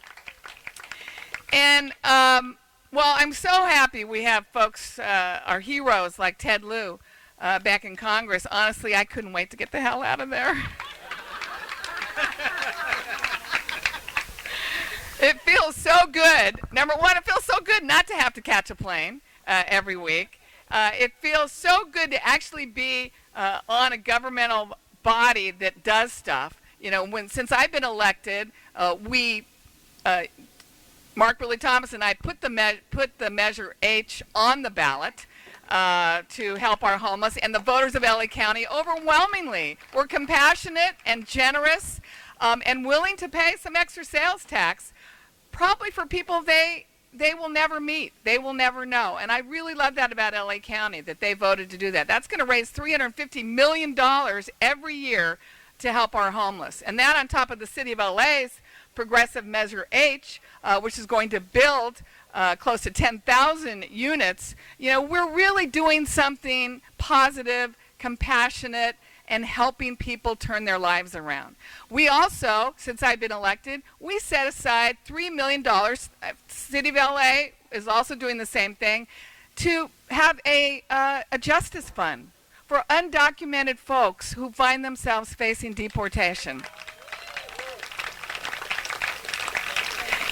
and. Well, I'm so happy we have folks, our heroes like Ted Lieu, back in Congress. Honestly, I couldn't wait to get the hell out of there. It feels so good. Number one, it feels so good not to have to catch a plane every week. It feels so good to actually be on a governmental body that does stuff. You know, since I've been elected, Mark Ridley Thomas and I put the Measure H on the ballot to help our homeless, and the voters of LA County overwhelmingly were compassionate and generous and willing to pay some extra sales tax, probably for people they will never meet, they will never know. And I really love that about LA County, that they voted to do that. That's going to raise $350 million every year to help our homeless. And that on top of the city of LA's progressive Measure H, which is going to build close to 10,000 units. You know, we're really doing something positive, compassionate, and helping people turn their lives around. We also, since I've been elected, we set aside $3 million. City of LA is also doing the same thing, to have a justice fund for undocumented folks who find themselves facing deportation.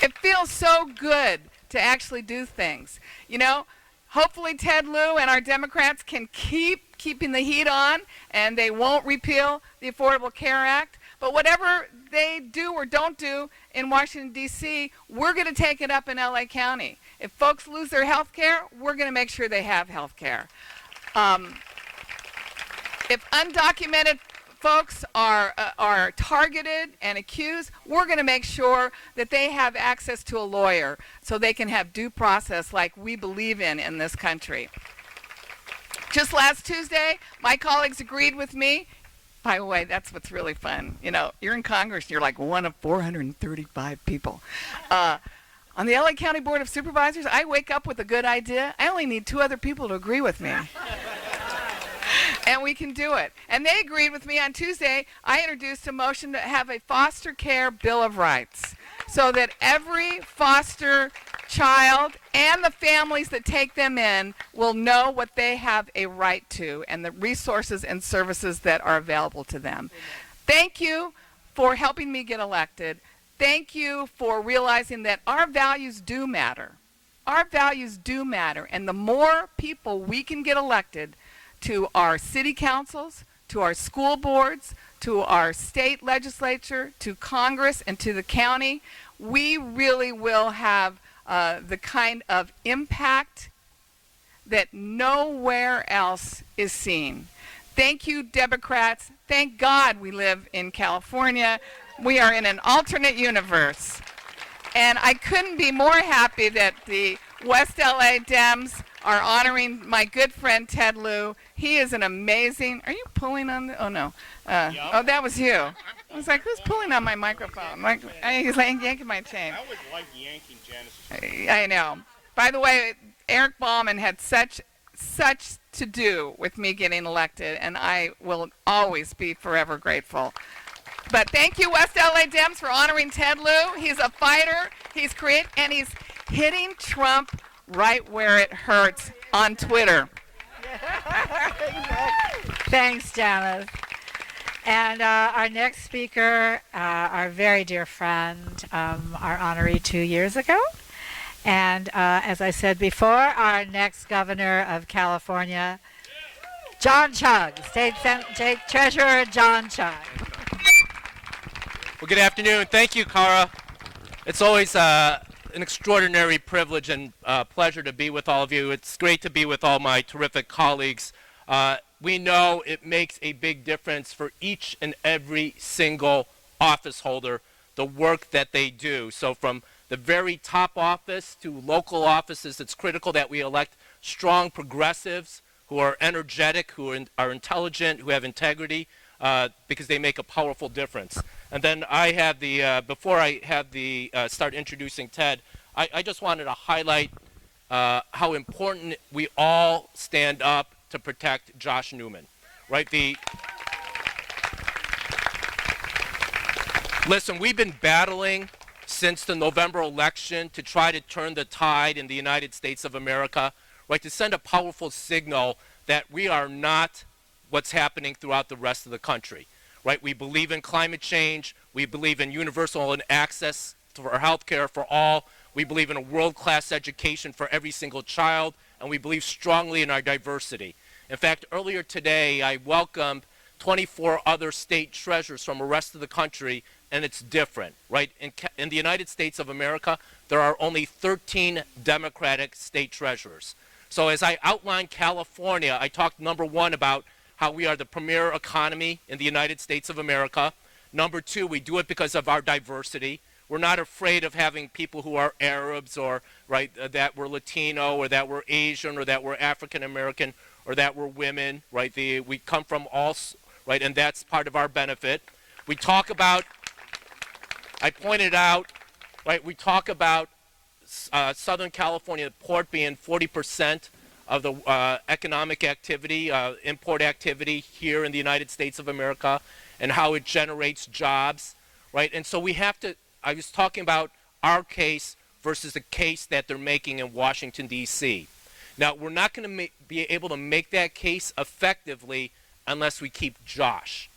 It feels so good to actually do things. You know, hopefully Ted Lieu and our Democrats can keeping the heat on, and they won't repeal the Affordable Care Act. But whatever they do or don't do in Washington, D.C., we're going to take it up in L.A. County. If folks lose their health care, we're going to make sure they have health care. If undocumented folks are targeted and accused, we're going to make sure that they have access to a lawyer so they can have due process like we believe in this country. Just last Tuesday, my colleagues agreed with me. By the way, that's what's really fun. You know, you're in Congress, and you're like one of 435 people. On the LA County Board of Supervisors, I wake up with a good idea. I only need 2 other people to agree with me. And we can do it. And they agreed with me on Tuesday. I introduced a motion to have a foster care Bill of Rights so that every foster child and the families that take them in will know what they have a right to and the resources and services that are available to them. Thank you for helping me get elected. Thank you for realizing that our values do matter. Our values do matter. And the more people we can get elected to our city councils, to our school boards, to our state legislature, to Congress, and to the county, we really will have the kind of impact that nowhere else is seen. Thank you, Democrats. Thank God we live in California. We are in an alternate universe. And I couldn't be more happy that the West LA Dems are honoring my good friend Ted Lieu. He is an amazing, are you pulling on the, oh no. Oh, that was you. I was like, who's pulling on my microphone? Like, he's like yanking my chain. I always like yanking Janice's. I know. By the way, Eric Bauman had such to do with me getting elected, and I will always be forever grateful. But thank you, West LA Dems, for honoring Ted Lieu. He's a fighter. He's and he's hitting Trump right where it hurts on Twitter. Thanks, Janice. And our next speaker, our very dear friend, our honoree 2 years ago. And as I said before, our next governor of California, John Chiang, State Treasurer John Chiang. Well, good afternoon. Thank you, Cara. It's always an extraordinary privilege and pleasure to be with all of you. It's great to be with all my terrific colleagues. We know it makes a big difference for each and every single office holder, the work that they do. So from the very top office to local offices, it's critical that we elect strong progressives who are energetic, who are intelligent, who have integrity, because they make a powerful difference. And then I have before I have start introducing Ted, I just wanted to highlight how important we all stand up to protect Josh Newman, right? Listen, we've been battling since the November election to try to turn the tide in the United States of America, right? To send a powerful signal that we are not what's happening throughout the rest of the country, right? We believe in climate change. We believe in universal access for health care for all. We believe in a world-class education for every single child, and we believe strongly in our diversity. In fact, earlier today, I welcomed 24 other state treasurers from the rest of the country, and it's different, right? In the United States of America, there are only 13 Democratic state treasurers. So as I outlined California, I talked, number one, about how we are the premier economy in the United States of America. Number two, we do it because of our diversity. We're not afraid of having people who are Arabs or that were Latino or that were Asian or that were African American or that were women, right? We come from all, right, and that's part of our benefit. We talk about, I pointed out, right, we talk about Southern California, the port being 40% of the economic activity, import activity here in the United States of America, and how it generates jobs, right? And so we have to, I was talking about our case versus the case that they're making in Washington, D.C. Now, we're not going to be able to make that case effectively unless we keep Josh,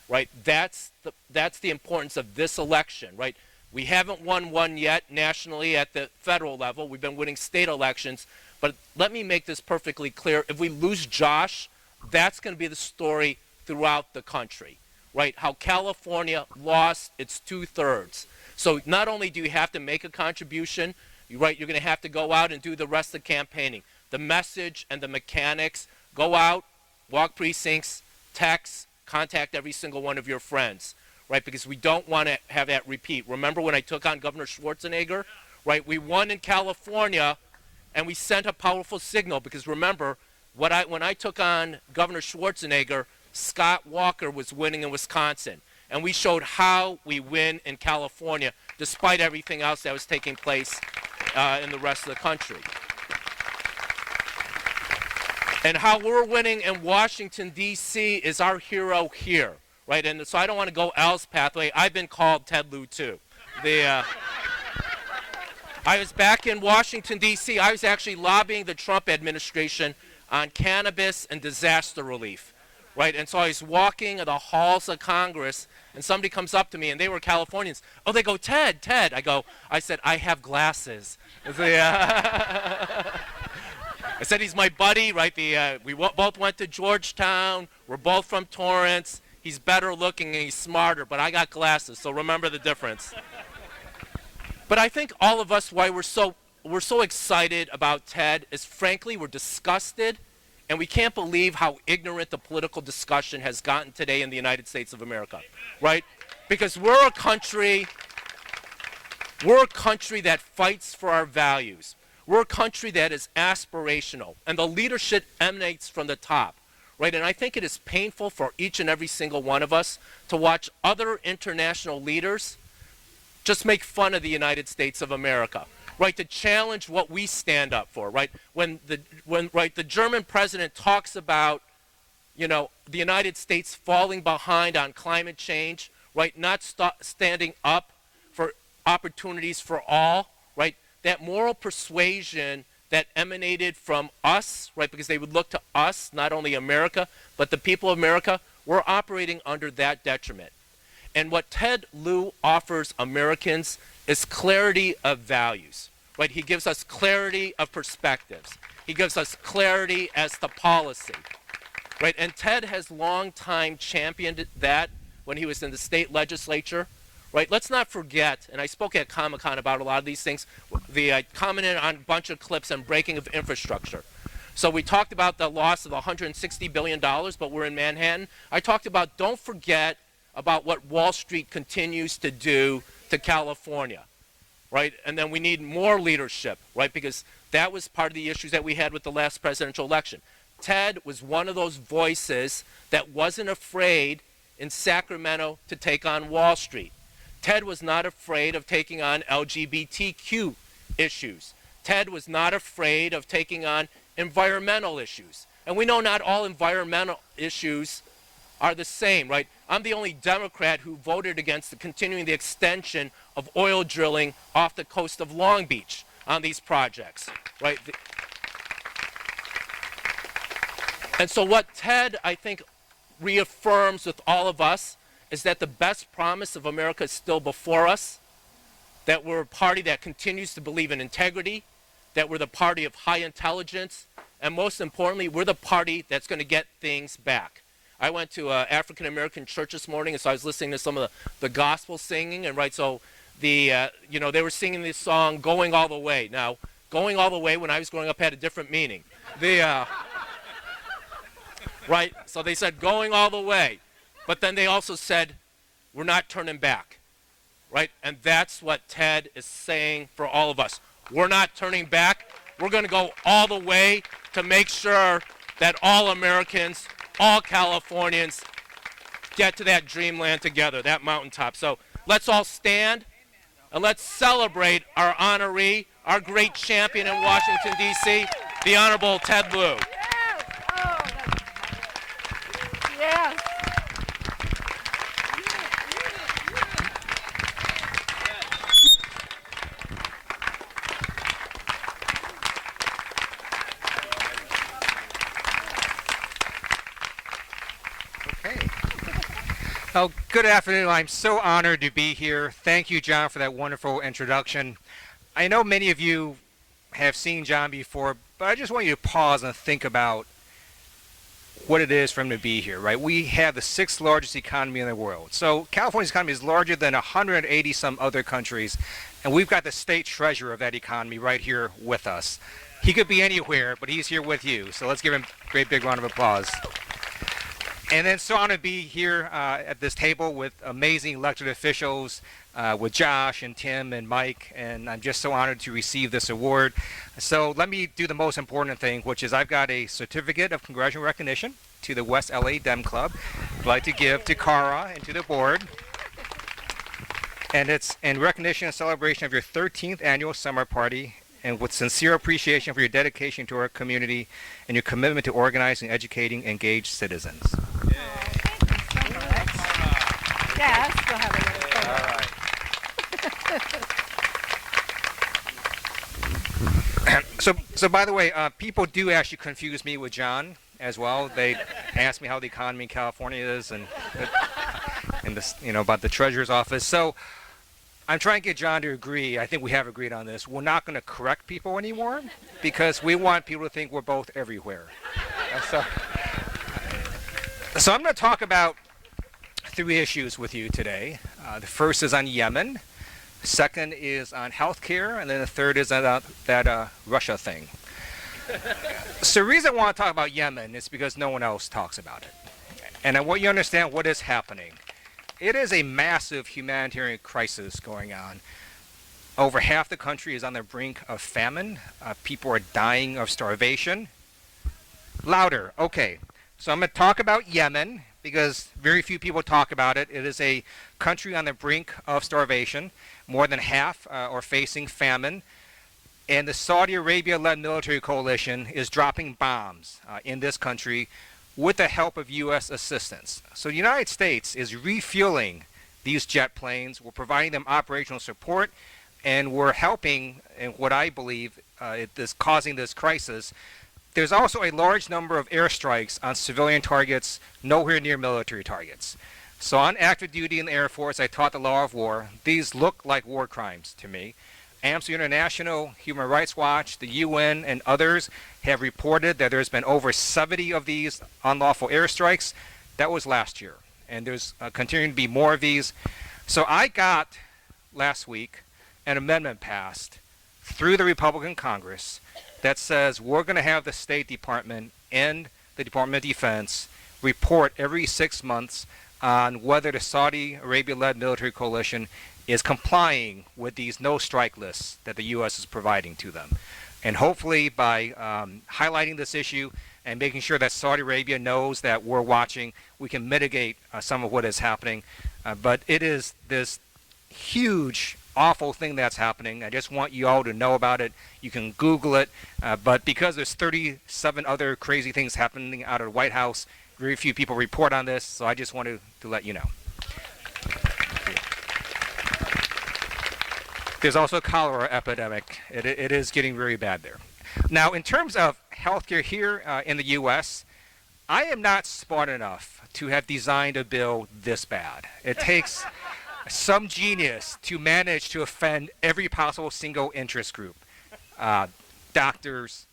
right? That's the importance of this election, right? We haven't won one yet nationally at the federal level. We've been winning state elections. But let me make this perfectly clear. If we lose Josh, that's going to be the story throughout the country, right? How California lost its 2/3. So not only do you have to make a contribution, right, you're going to have to go out and do the rest of the campaigning. The message and the mechanics, go out, walk precincts, text, contact every single one of your friends, right? Because we don't want to have that repeat. Remember when I took on Governor Schwarzenegger, right? We won in California, and we sent a powerful signal because remember, when I took on Governor Schwarzenegger, Scott Walker was winning in Wisconsin. And we showed how we win in California despite everything else that was taking place in the rest of the country. And how we're winning in Washington, D.C. is our hero here, right? And so I don't want to go Al's pathway. I've been called Ted Lieu, too. I was back in Washington, D.C. I was actually lobbying the Trump administration on cannabis and disaster relief, right? And so I was walking the halls of Congress, and somebody comes up to me, and they were Californians. Oh, they go, Ted. I said, I have glasses. I said, he's my buddy, right? We both went to Georgetown. We're both from Torrance. He's better looking and he's smarter, but I got glasses, so remember the difference. But I think all of us, why we're so excited about Ted is, frankly, we're disgusted, and we can't believe how ignorant the political discussion has gotten today in the United States of America, right? Because we're a country that fights for our values. We're a country that is aspirational, and the leadership emanates from the top, right? And I think it is painful for each and every single one of us to watch other international leaders just make fun of the United States of America, right? To challenge what we stand up for, right? When the German president talks about, the United States falling behind on climate change, right? Not standing up for opportunities for all, right? That moral persuasion that emanated from us, right? Because they would look to us, not only America, but the people of America, we're operating under that detriment. And what Ted Lieu offers Americans is clarity of values, right? He gives us clarity of perspectives. He gives us clarity as to policy, right? And Ted has long time championed that when he was in the state legislature, right? Let's not forget, and I spoke at Comic-Con about a lot of these things, I commented on a bunch of clips on breaking of infrastructure. So we talked about the loss of $160 billion, but we're in Manhattan. I talked about, don't forget about what Wall Street continues to do to California, right? And then we need more leadership, right? Because that was part of the issues that we had with the last presidential election. Ted was one of those voices that wasn't afraid in Sacramento to take on Wall Street. Ted was not afraid of taking on LGBTQ issues. Ted was not afraid of taking on environmental issues. And we know not all environmental issues are the same, right? I'm the only Democrat who voted against continuing the extension of oil drilling off the coast of Long Beach on these projects, right? And so what Ted, I think, reaffirms with all of us is that the best promise of America is still before us, that we're a party that continues to believe in integrity, that we're the party of high intelligence, and most importantly, we're the party that's going to get things back. I went to an African-American church this morning, and so I was listening to some of the gospel singing, and right, so they were singing this song, Going All the Way. Now, going all the way when I was growing up had a different meaning. Right, so they said going all the way, but then they also said, we're not turning back, right? And that's what Ted is saying for all of us. We're not turning back. We're going to go all the way to make sure that all Americans, all Californians get to that dreamland together, that mountaintop. So let's all stand and let's celebrate our honoree, our great champion in Washington, D.C., the Honorable Ted Lieu. Yes. Oh, good afternoon. I'm so honored to be here. Thank you, John, for that wonderful introduction. I know many of you have seen John before, but I just want you to pause and think about what it is for him to be here, right? We have the 6th largest economy in the world. So California's economy is larger than 180 some other countries, and we've got the state treasurer of that economy right here with us. He could be anywhere, but he's here with you. So let's give him a great big round of applause. And then so honored to be here at this table with amazing elected officials, with Josh and Tim and Mike, and I'm just so honored to receive this award. So let me do the most important thing, which is I've got a certificate of congressional recognition to the West LA Dem Club I'd like to give to Cara and to the board. And it's in recognition and celebration of your 13th annual summer party, and with sincere appreciation for your dedication to our community and your commitment to organizing, educating, engaged citizens. Yes, we'll have a little photo. All right. So by the way, people do actually confuse me with John as well. They ask me how the economy in California is and this, about the treasurer's office. So I'm trying to get John to agree. I think we have agreed on this. We're not going to correct people anymore because we want people to think we're both everywhere. So I'm going to talk about 3 issues with you today. The first is on Yemen, second is on healthcare, and then the third is on that Russia thing. So the reason I want to talk about Yemen is because no one else talks about it. And I want you to understand what is happening. It is a massive humanitarian crisis going on. Over half the country is on the brink of famine. People are dying of starvation. Louder. Okay. So I'm going to talk about Yemen because very few people talk about it. It is a country on the brink of starvation. More than half are facing famine. And the Saudi Arabia-led military coalition is dropping bombs in this country with the help of U.S. assistance. So the United States is refueling these jet planes. We're providing them operational support, and we're helping in what I believe is causing this crisis. There's also a large number of airstrikes on civilian targets, nowhere near military targets. So on active duty in the Air Force, I taught the law of war. These look like war crimes to me. Amnesty International, Human Rights Watch, the UN, and others have reported that there's been over 70 of these unlawful airstrikes. That was last year. And there's continuing to be more of these. So I got, last week, an amendment passed through the Republican Congress that says we're going to have the State Department and the Department of Defense report every 6 months on whether the Saudi Arabia-led military coalition is complying with these no-strike lists that the U.S. is providing to them. And hopefully by highlighting this issue and making sure that Saudi Arabia knows that we're watching, we can mitigate some of what is happening. But it is this huge, awful thing that's happening. I just want you all to know about it. You can Google it. But because there's 37 other crazy things happening out of the White House, very few people report on this, so I just wanted to let you know. There's also a cholera epidemic. It is getting very bad there. Now, in terms of healthcare here in the U.S., I am not smart enough to have designed a bill this bad. It takes some genius to manage to offend every possible single interest group. Doctors,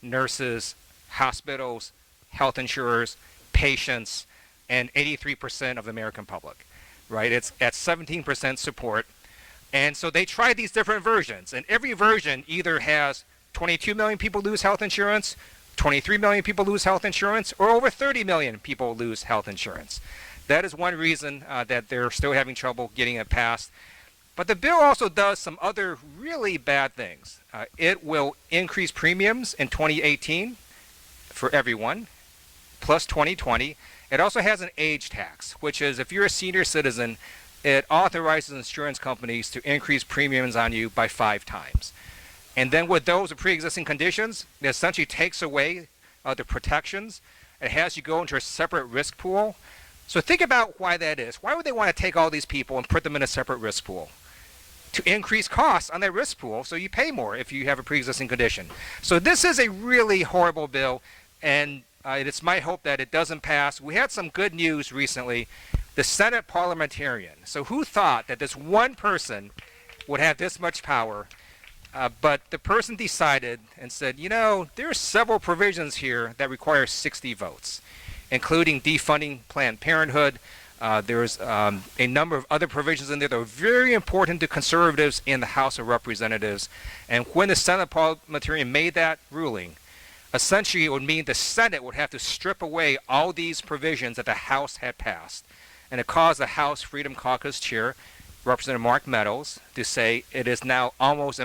nurses, hospitals, health insurers, patients, and 83% of the American public, right? It's at 17% support. And so they tried these different versions, and every version either has 22 million people lose health insurance, 23 million people lose health insurance, or over 30 million people lose health insurance. That is one reason that they're still having trouble getting it passed. But the bill also does some other really bad things. It will increase premiums in 2018 for everyone, plus 2020. It also has an age tax, which is if you're a senior citizen, it authorizes insurance companies to increase premiums on you by 5 times. And then with those with pre-existing conditions, it essentially takes away the protections. It has you go into a separate risk pool. So think about why that is. Why would they want to take all these people and put them in a separate risk pool? To increase costs on that risk pool, so you pay more if you have a pre-existing condition. So this is a really horrible bill, and it's my hope that it doesn't pass. We had some good news recently. the Senate parliamentarian. So who thought that this one person would have this much power? But the person decided and said, you know, there are several provisions here that require 60 votes, including defunding Planned Parenthood. There's a number of other provisions in there that are very important to conservatives in the House of Representatives. And when the Senate parliamentarian made that ruling, essentially it would mean the Senate would have to strip away all these provisions that the House had passed. And it caused the House Freedom Caucus chair, Representative Mark Meadows, to say it is now almost